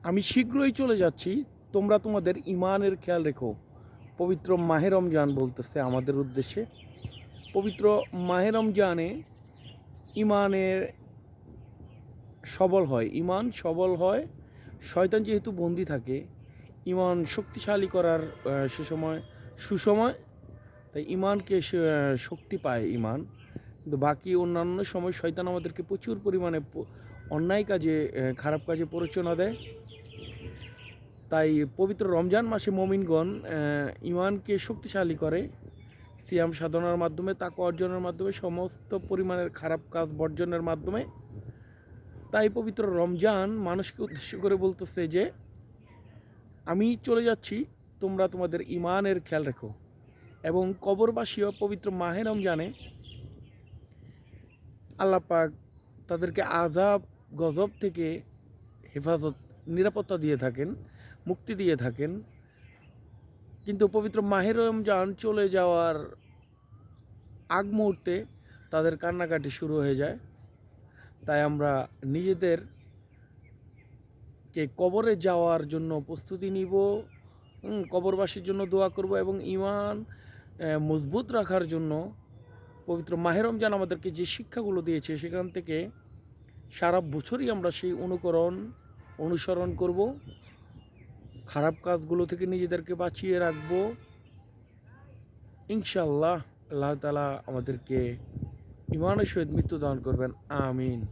আমি শীঘ্রই চলে যাচ্ছি, তোমরা তোমাদের ইমানের খেয়াল রেখো। পবিত্র মাহে রমজান বলতেছে আমাদের উদ্দেশ্যে। পবিত্র মাহে রমজানে ইমানের সবল হয়, ইমান সবল হয়। শয়তান যেহেতু বন্দি থাকে, ইমান শক্তিশালী করার সে সময় সুসময়, তাই ইমানকে শক্তি পায় ইমান। কিন্তু বাকি অন্যান্য সময় শয়তান আমাদেরকে প্রচুর পরিমাণে অন্যায় কাজে, খারাপ কাজে প্ররোচনা দেয়। তাই পবিত্র রমজান মাসে মমিনগণ ইমানকে শক্তিশালী করে সিয়াম সাধনার মাধ্যমে, তাকওয়া অর্জনের মাধ্যমে, সমস্ত পরিমাণের খারাপ কাজ বর্জনের মাধ্যমে। তাই পবিত্র রমজান মানুষকে উদ্দেশ্য করে বলতেছে যে আমি চলে যাচ্ছি, তোমরা তোমাদের ইমানের খেয়াল রেখো। এবং কবরবাসীও পবিত্র মাহে রমজানে আল্লাহ পাক তাদেরকে আযাব গজব থেকে হেফাজত, নিরাপত্তা দিয়ে থাকেন, মুক্তি দিয়ে থাকেন। কিন্তু পবিত্র মাহে রমজান চলে যাওয়ার আগ মুহূর্তে তাদের কান্নাকাটি শুরু হয়ে যায়। তাই আমরা নিজেদেরকে কবরে যাওয়ার জন্য প্রস্তুতি নিব, কবরবাসীর জন্য দোয়া করব এবং ইমান মজবুত রাখার জন্য পবিত্র মাহে রমজান আমাদেরকে যে শিক্ষাগুলো দিয়েছে সেখান থেকে সারা বছরই আমরা সেই অনুসরণ করব, খারাপ কাজগুলো থেকে নিজেদেরকে বাঁচিয়ে রাখবো। ইনশাআল্লাহ আল্লাহ তাআলা আমাদেরকে ইমানের সহিত মৃত্যু দান করবেন। আমিন।